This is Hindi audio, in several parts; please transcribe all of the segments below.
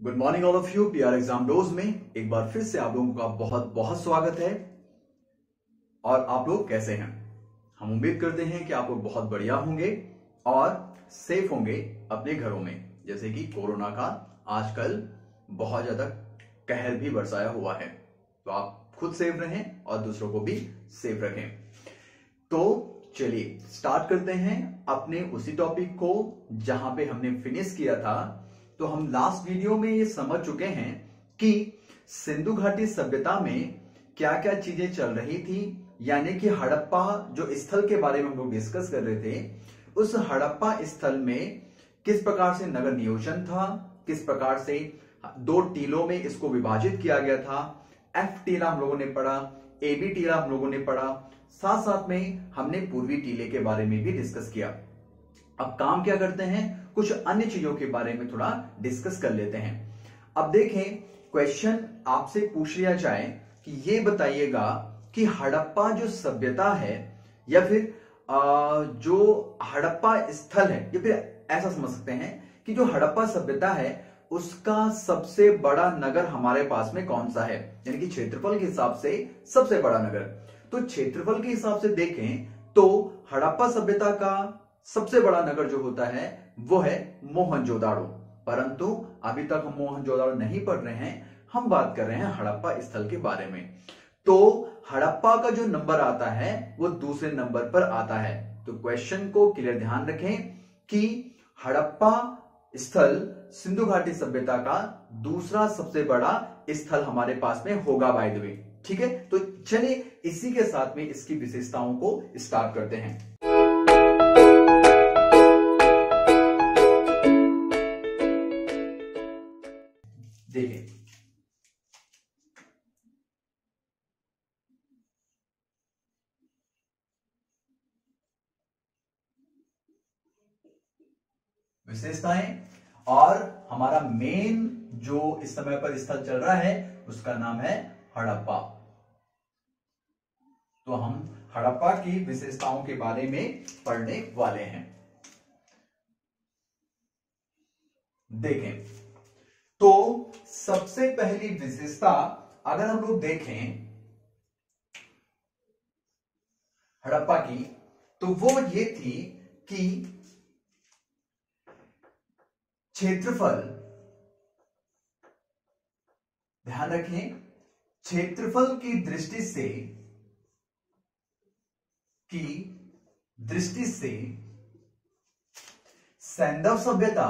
Good morning all of you. PR exam dose में एक बार फिर से आप लोगों का बहुत बहुत स्वागत है। और आप लोग कैसे हैं? हम उम्मीद करते हैं कि आप लोग बहुत बढ़िया होंगे और सेफ होंगे अपने घरों में। जैसे कि कोरोना का आजकल बहुत ज्यादा कहर भी बरसाया हुआ है, तो आप खुद सेफ रहें और दूसरों को भी सेफ रखें। तो चलिए स्टार्ट करते हैं अपने उसी टॉपिक को जहां पे हमने फिनिश किया था। तो हम लास्ट वीडियो में ये समझ चुके हैं कि सिंधु घाटी सभ्यता में क्या क्या चीजें चल रही थी, यानी कि हड़प्पा जो स्थल के बारे में हम लोग डिस्कस कर रहे थे, उस हड़प्पा स्थल में किस प्रकार से नगर नियोजन था, किस प्रकार से दो टीलों में इसको विभाजित किया गया था। एफ टीला हम लोगों ने पढ़ा, ए बी टीला हम लोगों ने पढ़ा, साथ साथ में हमने पूर्वी टीले के बारे में भी डिस्कस किया। अब काम क्या करते हैं, कुछ अन्य चीजों के बारे में थोड़ा डिस्कस कर लेते हैं। अब देखें, क्वेश्चन आपसे पूछ लिया जाए कि ये बताइएगा कि हड़प्पा जो सभ्यता है या फिर जो हड़प्पा स्थल है, या फिर ऐसा समझ सकते हैं कि जो हड़प्पा सभ्यता है उसका सबसे बड़ा नगर हमारे पास में कौन सा है, यानी कि क्षेत्रफल के हिसाब से सबसे बड़ा नगर। तो क्षेत्रफल के हिसाब से देखें तो हड़प्पा सभ्यता का सबसे बड़ा नगर जो होता है वो है मोहनजोदाड़ो। परंतु अभी तक हम मोहनजोदाड़ो नहीं पढ़ रहे हैं, हम बात कर रहे हैं हड़प्पा स्थल के बारे में। तो हड़प्पा का जो नंबर आता है वो दूसरे नंबर पर आता है। तो क्वेश्चन को क्लियर ध्यान रखें कि हड़प्पा स्थल सिंधु घाटी सभ्यता का दूसरा सबसे बड़ा स्थल हमारे पास में होगा बाय द वे। ठीक है, तो चलिए इसी के साथ में इसकी विशेषताओं को स्टार्ट करते हैं। देखिए, विशेषताएं और हमारा मेन जो इस समय पर स्थल चल रहा है उसका नाम है हड़प्पा। तो हम हड़प्पा की विशेषताओं के बारे में पढ़ने वाले हैं। देखें, तो सबसे पहली विशेषता अगर हम लोग देखें हड़प्पा की, तो वो ये थी कि क्षेत्रफल, ध्यान रखें, क्षेत्रफल की दृष्टि से सैंधव सभ्यता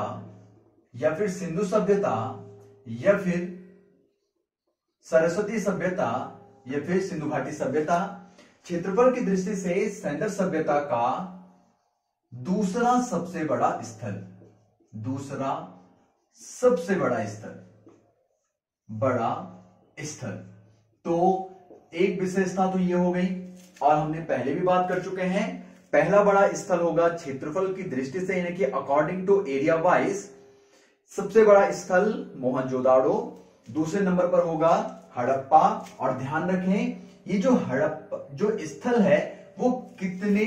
या फिर सिंधु सभ्यता या फिर सरस्वती सभ्यता या फिर सिंधु घाटी सभ्यता, क्षेत्रफल की दृष्टि से सैंधव सभ्यता का दूसरा सबसे बड़ा स्थल, दूसरा सबसे बड़ा स्थल। तो एक विशेषता तो ये हो गई, और हमने पहले भी बात कर चुके हैं, पहला बड़ा स्थल होगा क्षेत्रफल की दृष्टि से, यानी कि अकॉर्डिंग टू एरिया वाइज सबसे बड़ा स्थल मोहनजोदाड़ो, दूसरे नंबर पर होगा हड़प्पा। और ध्यान रखें ये जो हड़प्पा जो स्थल है वो कितने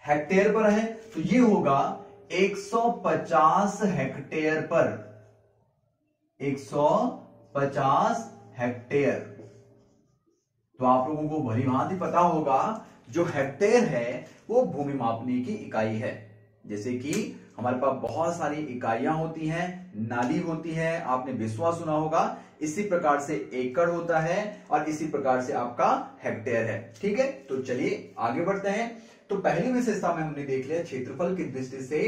हेक्टेयर पर है, तो ये होगा 150 हेक्टेयर पर, 150 हेक्टेयर। तो आप लोगों को भली भांति पता होगा जो हेक्टेयर है वो भूमि मापने की इकाई है। जैसे कि हमारे पास बहुत सारी इकाइयां होती हैं, नाली होती है, आपने बिस्वा सुना होगा, इसी प्रकार से एकड़ होता है और इसी प्रकार से आपका हेक्टेयर है। ठीक है, तो चलिए आगे बढ़ते हैं। तो पहली विशेषता में हमने देख लिया क्षेत्रफल की दृष्टि से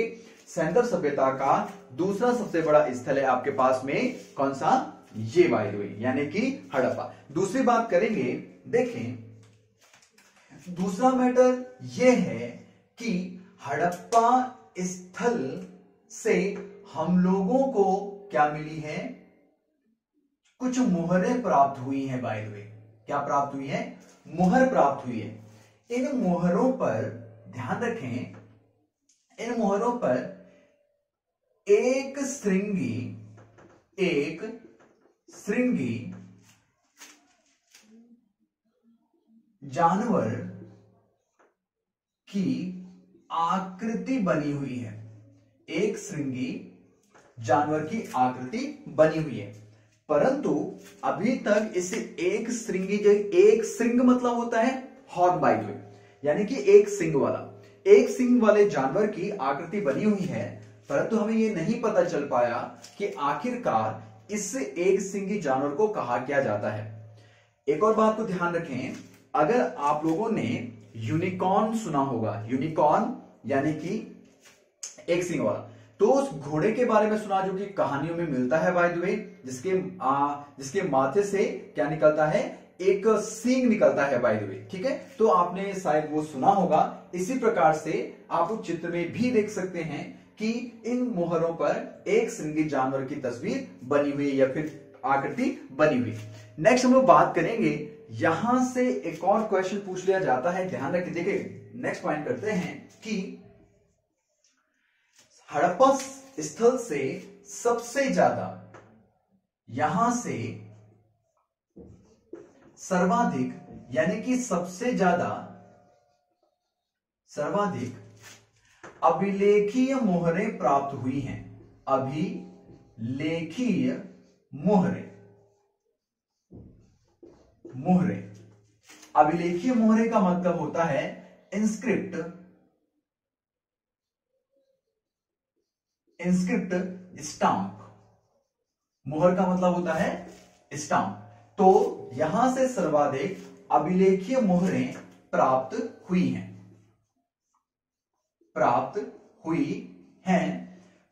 सैंधव सभ्यता का दूसरा सबसे बड़ा स्थल है आपके पास में कौन सा, ये बाय द वे, यानी कि हड़प्पा। दूसरी बात करेंगे, देखें दूसरा मैटर यह है कि हड़प्पा स्थल से हम लोगों को क्या मिली है, कुछ मुहरें प्राप्त हुई हैं बाय द वे। क्या प्राप्त हुई है, मुहर प्राप्त हुई है। इन मुहरों पर ध्यान रखें, इन मुहरों पर एक श्रृंगी जानवर की आकृति बनी हुई है। एक श्रृंगी जानवर की आकृति बनी हुई है, परंतु अभी तक इसे एक श्रृंग मतलब होता है हॉर्न बाय द वे, यानी कि एक सिंग वाले जानवर की आकृति बनी हुई है, परंतु हमें यह नहीं पता चल पाया कि आखिरकार इस एक सिंगी जानवर को कहा क्या जाता है। एक और बात को ध्यान रखें, अगर आप लोगों ने यूनिकॉर्न सुना होगा, यूनिकॉर्न यानी कि एक सिंग वाला, तो उस घोड़े के बारे में सुना जो कि कहानियों में मिलता है बाय द वे, जिसके माथे से क्या निकलता है, एक सींग निकलता है बाय द वे, ठीक है। तो आपने शायद वो सुना होगा। इसी प्रकार से आप उस चित्र में भी देख सकते हैं कि इन मोहरों पर एक श्रृंगी जानवर की तस्वीर बनी हुई या फिर आकृति बनी हुई। नेक्स्ट हम लोग बात करेंगे, यहां से एक और क्वेश्चन पूछ लिया जाता है, ध्यान रखिए। देखिए नेक्स्ट पॉइंट करते हैं कि हड़प्पा स्थल से सबसे ज्यादा, यहां से सर्वाधिक यानी कि सबसे ज्यादा सर्वाधिक अभिलेखीय मोहरें प्राप्त हुई हैं। अभिलेखीय मोहरें, अभिलेखीय मोहरे का मतलब होता है इंस्क्रिप्ट स्टाम्प। मोहर का मतलब होता है स्टाम्प। तो यहां से सर्वाधिक अभिलेखीय मोहरें प्राप्त हुई हैं,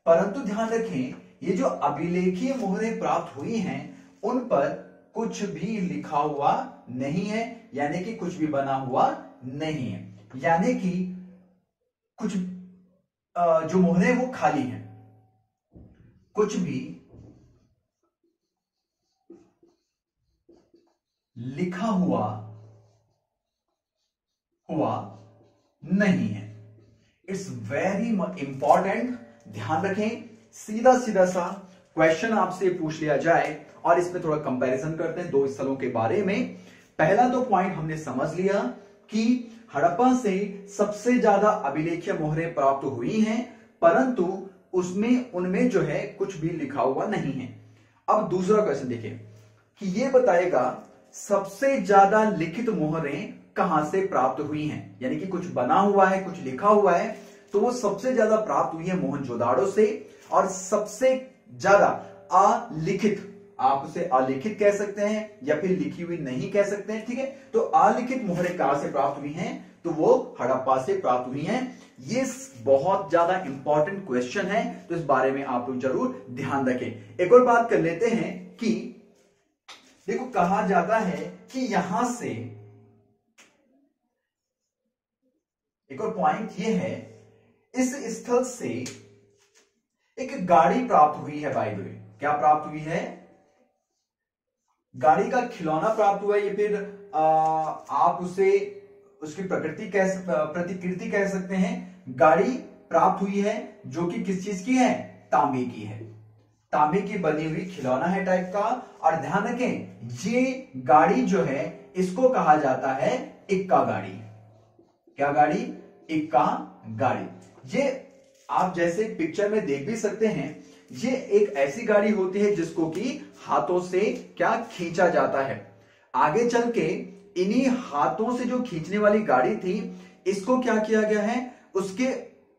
परंतु ध्यान रखें, ये जो अभिलेखीय मोहरें प्राप्त हुई हैं उन पर कुछ भी लिखा हुआ नहीं है, यानी कि कुछ भी बना हुआ नहीं है, यानी कि कुछ जो मोहरें वो खाली हैं, कुछ भी लिखा हुआ नहीं है। इट्स वेरी इंपॉर्टेंट, ध्यान रखें। सीधा सा क्वेश्चन आपसे पूछ लिया जाए और इसमें थोड़ा कंपैरिजन करते हैं दो स्थलों के बारे में। पहला तो पॉइंट हमने समझ लिया कि हड़प्पा से सबसे ज्यादा अभिलेखीय मोहरें प्राप्त हुई हैं, परंतु उनमें जो है कुछ भी लिखा हुआ नहीं है। अब दूसरा क्वेश्चन देखिए कि ये बताएगा सबसे ज्यादा लिखित मोहरें कहां से प्राप्त हुई हैं, यानी कि कुछ बना हुआ है, कुछ लिखा हुआ है, तो वो सबसे ज्यादा प्राप्त हुई है मोहनजोदाड़ो से, और सबसे ज्यादा अलिखित, आप उसे अलिखित कह सकते हैं या फिर लिखी हुई नहीं कह सकते हैं, ठीक है। तो अलिखित मोहरें कहां से प्राप्त हुई हैं, तो वो हड़प्पा से प्राप्त हुई हैं। ये बहुत ज्यादा इंपॉर्टेंट क्वेश्चन है, तो इस बारे में आप लोग जरूर ध्यान रखें। एक और बात कर लेते हैं कि देखो कहा जाता है कि यहां से एक और पॉइंट ये है, इस स्थल से एक गाड़ी प्राप्त हुई है बाय द वे। क्या प्राप्त हुई है? गाड़ी का खिलौना प्राप्त हुआ है, या फिर आप उसे उसकी प्रतिकृति कह सकते हैं। गाड़ी प्राप्त हुई है जो कि किस चीज की है? तांबे की है, तांबे की बनी हुई खिलौना है टाइप का। और ध्यान रखें, ये गाड़ी जो है इसको कहा जाता है इक्का गाड़ी। क्या गाड़ी? इक्का गाड़ी। ये आप जैसे पिक्चर में देख भी सकते हैं, ये एक ऐसी गाड़ी होती है जिसको कि हाथों से क्या खींचा जाता है। आगे चल के इन्हीं हाथों से जो खींचने वाली गाड़ी थी, इसको क्या किया गया है, उसके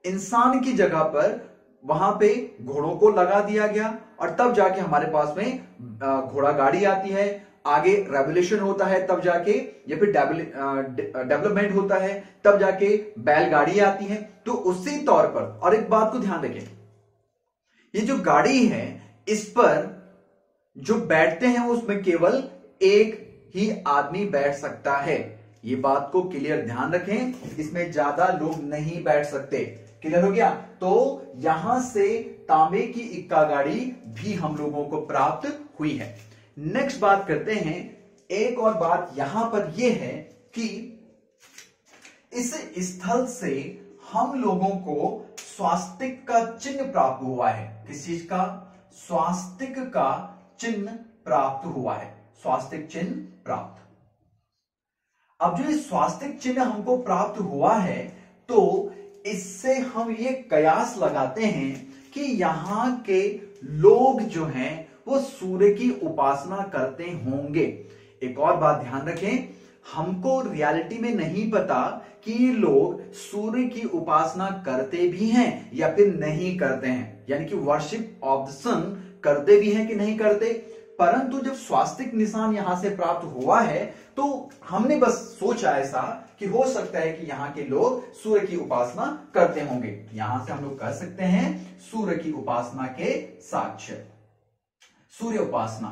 इंसान की जगह पर वहां पे घोड़ों को लगा दिया गया, और तब जाके हमारे पास में घोड़ा गाड़ी आती है। आगे रेवोल्यूशन होता है तब जाके, या फिर डेवलपमेंट होता है तब जाके बैलगाड़ी आती है। तो उसी तौर पर, और एक बात को ध्यान रखें, ये जो गाड़ी है इस पर जो बैठते हैं उसमें केवल एक ही आदमी बैठ सकता है। ये बात को क्लियर ध्यान रखें, इसमें ज्यादा लोग नहीं बैठ सकते। क्लियर हो गया? तो यहां से तांबे की इक्का गाड़ी भी हम लोगों को प्राप्त हुई है। नेक्स्ट बात करते हैं, एक और बात यहां पर यह है कि इस स्थल से हम लोगों को स्वास्तिक का चिन्ह प्राप्त हुआ है। किस चीज का? स्वास्तिक का चिन्ह प्राप्त हुआ है। स्वास्तिक चिन्ह प्राप्त। अब जो ये स्वास्तिक चिन्ह हमको प्राप्त हुआ है, तो इससे हम ये कयास लगाते हैं कि यहां के लोग जो हैं वो सूर्य की उपासना करते होंगे। एक और बात ध्यान रखें, हमको रियलिटी में नहीं पता कि लोग सूर्य की उपासना करते भी हैं या फिर नहीं करते हैं, यानी कि वर्शिप ऑफ द सन करते भी हैं कि नहीं करते। परंतु जब स्वास्तिक निशान यहां से प्राप्त हुआ है तो हमने बस सोचा ऐसा कि हो सकता है कि यहां के लोग सूर्य की उपासना करते होंगे। यहां से हम लोग कह सकते हैं सूर्य की उपासना के साक्ष्य, सूर्य उपासना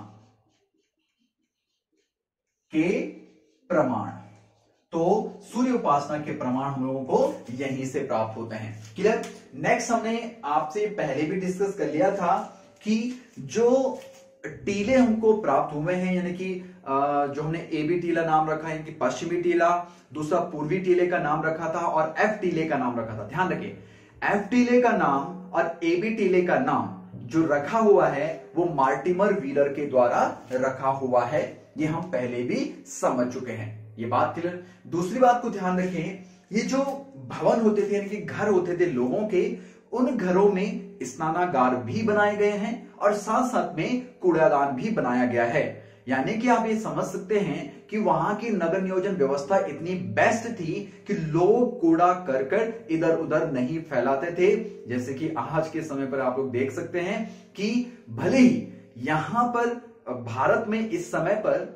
के प्रमाण। तो सूर्य उपासना के प्रमाण हम लोगों को यहीं से प्राप्त होते हैं। क्लियर। नेक्स्ट हमने आपसे पहले भी डिस्कस कर लिया था कि जो टीले हमको प्राप्त हुए हैं, यानी कि जो हमने ए बी टीला नाम रखा है कि पश्चिमी टीला, दूसरा पूर्वी टीले का नाम रखा था और एफ टीले का नाम रखा था। ध्यान रखिए, एफ टीले का नाम और ए बी टीले का नाम जो रखा हुआ है वो मार्टिमर व्हीलर के द्वारा रखा हुआ है। ये हम पहले भी समझ चुके हैं, ये बात क्लियर। दूसरी बात को ध्यान रखें, ये जो भवन होते थे यानी कि घर होते थे लोगों के, उन घरों में स्नानागार भी बनाए गए हैं और साथ साथ में कूड़ादान भी बनाया गया है। यानी कि आप ये समझ सकते हैं कि वहां की नगर नियोजन व्यवस्था इतनी बेस्ट थी कि लोग कूड़ा करकट इधर उधर नहीं फैलाते थे। जैसे कि आज के समय पर आप लोग देख सकते हैं कि भले ही यहां पर भारत में इस समय पर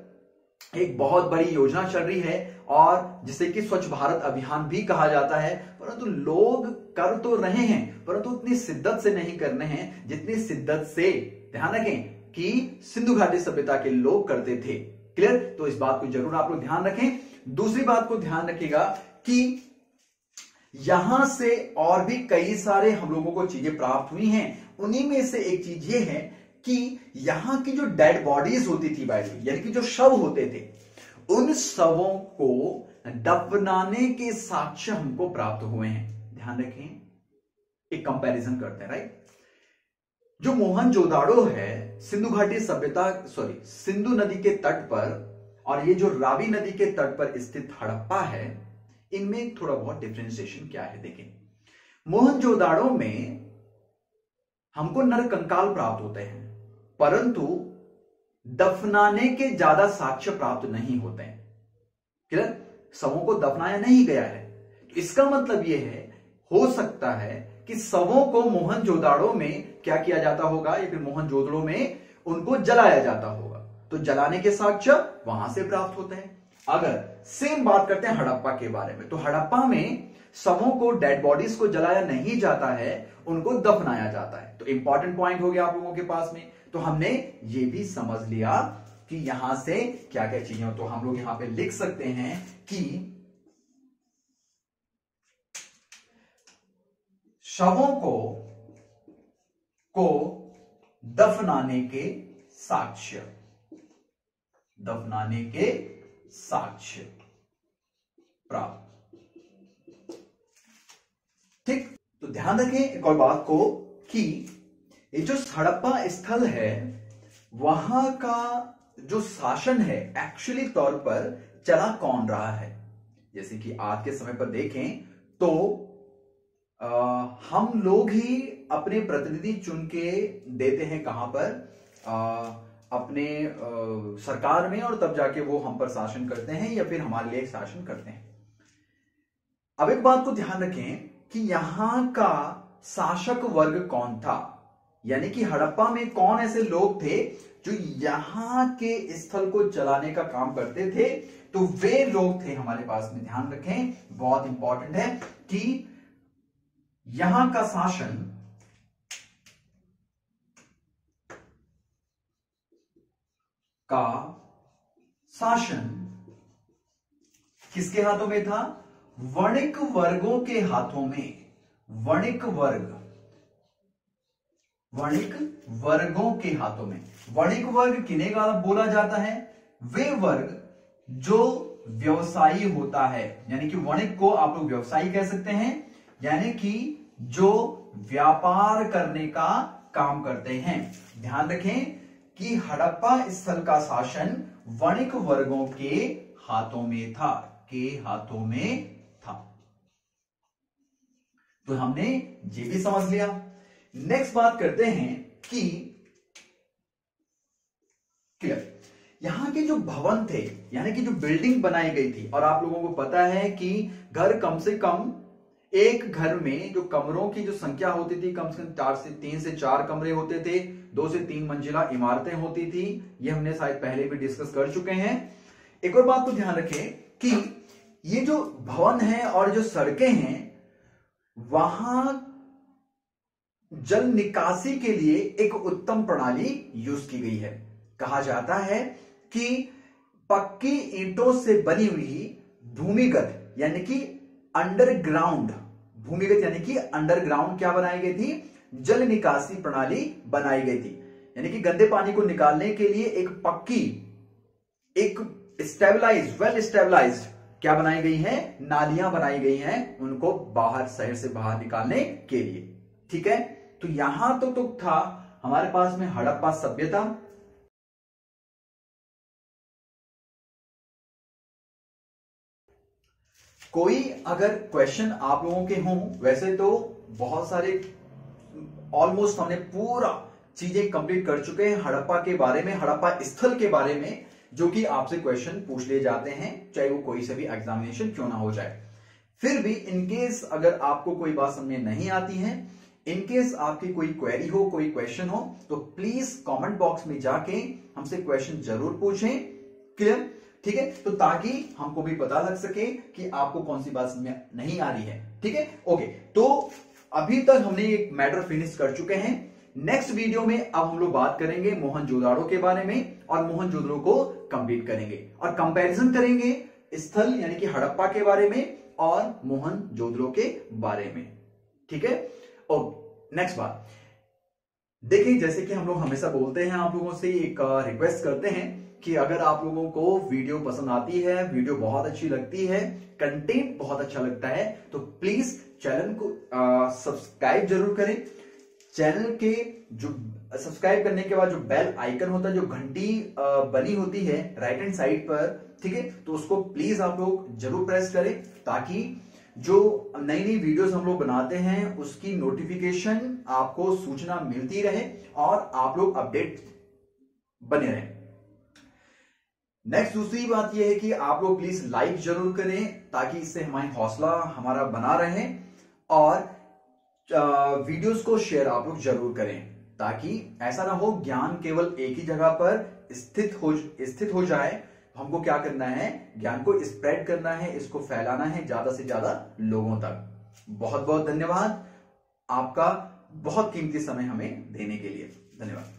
एक बहुत बड़ी योजना चल रही है और जिसे कि स्वच्छ भारत अभियान भी कहा जाता है, परंतु लोग कर तो रहे हैं परंतु उतनी शिद्दत से नहीं करने हैं जितनी शिद्दत से, ध्यान रखें, कि सिंधु घाटी सभ्यता के लोग करते थे। क्लियर। तो इस बात को जरूर आप लोग ध्यान रखें। दूसरी बात को ध्यान रखिएगा कि यहां से और भी कई सारे हम लोगों को चीजें प्राप्त हुई हैं। उन्हीं में से एक चीज ये है कि यहां की जो डेड बॉडीज होती थी यानी कि जो शव होते थे, उन शवों को दफनाने के साक्ष्य हमको प्राप्त हुए हैं। ध्यान रखें, एक कंपैरिजन करते हैं, राइट। जो मोहनजोदाड़ो है सिंधु घाटी सभ्यता सिंधु नदी के तट पर और ये जो रावी नदी के तट पर स्थित हड़प्पा है, इनमें थोड़ा बहुत डिफरेंशिएशन क्या है देखें। मोहनजोदाड़ो में हमको नर कंकाल प्राप्त होते हैं परंतु दफनाने के ज्यादा साक्ष्य प्राप्त नहीं होते हैं। क्लियर। शवों को दफनाया नहीं गया है, तो इसका मतलब यह है, हो सकता है कि शवों को मोहनजोदाड़ो में क्या किया जाता होगा या फिर मोहनजोदड़ो में उनको जलाया जाता होगा, तो जलाने के साक्ष्य वहां से प्राप्त होते हैं। अगर सेम बात करते हैं हड़प्पा के बारे में, तो हड़प्पा में शवों को, डेड बॉडीज को जलाया नहीं जाता है, उनको दफनाया जाता है। तो इंपॉर्टेंट पॉइंट हो गया आप लोगों के पास में। तो हमने ये भी समझ लिया कि यहां से क्या क्या चीजें हो। तो हम लोग यहां पे लिख सकते हैं कि शवों को दफनाने के साक्ष्य, दफनाने के साक्ष्य प्राप्त। ठीक। तो ध्यान रखें एक और बात को कि ये जो हड़प्पा स्थल है वहां का जो शासन है एक्चुअली तौर पर चला कौन रहा है। जैसे कि आज के समय पर देखें तो हम लोग ही अपने प्रतिनिधि चुन के देते हैं कहां पर, अपने सरकार में, और तब जाके वो हम पर शासन करते हैं या फिर हमारे लिए शासन करते हैं। अब एक बात को ध्यान रखें कि यहां का शासक वर्ग कौन था, यानी कि हड़प्पा में कौन ऐसे लोग थे जो यहां के स्थल को चलाने का काम करते थे। तो वे लोग थे हमारे पास में, ध्यान रखें, बहुत इंपॉर्टेंट है कि यहां का शासन किसके हाथों में था? वणिक वर्गों के हाथों में। वणिक वर्गों के हाथों में। वणिक वर्ग किन्हें का बोला जाता है? वे वर्ग जो व्यवसायी होता है, यानी कि वणिक को आप लोग व्यवसायी कह सकते हैं, यानी कि जो व्यापार करने का काम करते हैं। ध्यान रखें कि हड़प्पा स्थल का शासन वणिक वर्गों के हाथों में था, तो हमने ये भी समझ लिया। नेक्स्ट बात करते हैं कि क्लियर, यहां के जो भवन थे यानी कि जो बिल्डिंग बनाई गई थी, और आप लोगों को पता है कि घर कम से कम एक घर में जो कमरों की जो संख्या होती थी कम से कम 3 से 4 कमरे होते थे, 2 से 3 मंजिला इमारतें होती थी। ये हमने शायद पहले भी डिस्कस कर चुके हैं। एक और बात को ध्यान रखें कि ये जो भवन है और जो सड़कें हैं वहां जल निकासी के लिए एक उत्तम प्रणाली यूज की गई है। कहा जाता है कि पक्की ईंटों से बनी हुई भूमिगत यानी कि अंडरग्राउंड, भूमिगत यानी कि अंडरग्राउंड क्या बनाई गई थी, जल निकासी प्रणाली बनाई गई थी। यानी कि गंदे पानी को निकालने के लिए एक पक्की, एक स्टेबलाइज, वेल स्टेबलाइज्ड क्या बनाई गई है, नालियां बनाई गई हैं उनको बाहर, शहर से बाहर निकालने के लिए। ठीक है, तो यहां तो था हमारे पास में हड़प्पा सभ्यता। कोई अगर क्वेश्चन आप लोगों के हों, वैसे तो बहुत सारे ऑलमोस्ट हमने पूरा चीजें कंप्लीट कर चुके हैं हड़प्पा के बारे में, हड़प्पा स्थल के बारे में, जो कि आपसे क्वेश्चन पूछ लिए जाते हैं चाहे वो कोई से भी एग्जामिनेशन क्यों ना हो जाए। फिर भी इनकेस अगर आपको कोई बात समझ में नहीं आती है, इनकेस आपकी कोई क्वेरी हो, कोई क्वेश्चन हो, तो प्लीज कमेंट बॉक्स में जाके हमसे क्वेश्चन जरूर पूछें। क्लियर, ठीक है, तो ताकि हमको भी पता लग सके कि आपको कौन सी बात समझ में नहीं आ रही है। ठीक है, ओके, तो अभी तक हमने एक मैटर फिनिश कर चुके हैं। नेक्स्ट वीडियो में अब हम लोग बात करेंगे मोहनजोदाड़ो के बारे में और मोहनजोदड़ो को कंप्लीट करेंगे और कंपैरिजन करेंगे स्थल यानी कि हड़प्पा के बारे में और मोहनजोदड़ो के बारे में। ठीक है, और नेक्स्ट बात देखिए, जैसे कि हम लोग हमेशा बोलते हैं, आप लोगों से एक रिक्वेस्ट करते हैं कि अगर आप लोगों को वीडियो पसंद आती है, वीडियो बहुत अच्छी लगती है, कंटेंट बहुत अच्छा लगता है, तो प्लीज चैनल को सब्सक्राइब जरूर करें। चैनल के जो सब्सक्राइब करने के बाद जो बेल आइकन होता है, जो घंटी बनी होती है राइट हैंड साइड पर, ठीक है, तो उसको प्लीज आप लोग जरूर प्रेस करें ताकि जो नई नई वीडियोस हम लोग बनाते हैं उसकी नोटिफिकेशन आपको सूचना मिलती रहे और आप लोग अपडेट बने रहें। नेक्स्ट दूसरी बात यह है कि आप लोग प्लीज लाइक जरूर करें ताकि इससे हमारी हौसला हमारा बना रहे, और वीडियोस को शेयर आप लोग जरूर करें ताकि ऐसा ना हो ज्ञान केवल एक ही जगह पर स्थित हो जाए। हमको क्या करना है, ज्ञान को स्प्रेड करना है, इसको फैलाना है ज्यादा से ज्यादा लोगों तक। बहुत बहुत धन्यवाद, आपका बहुत कीमती समय हमें देने के लिए धन्यवाद।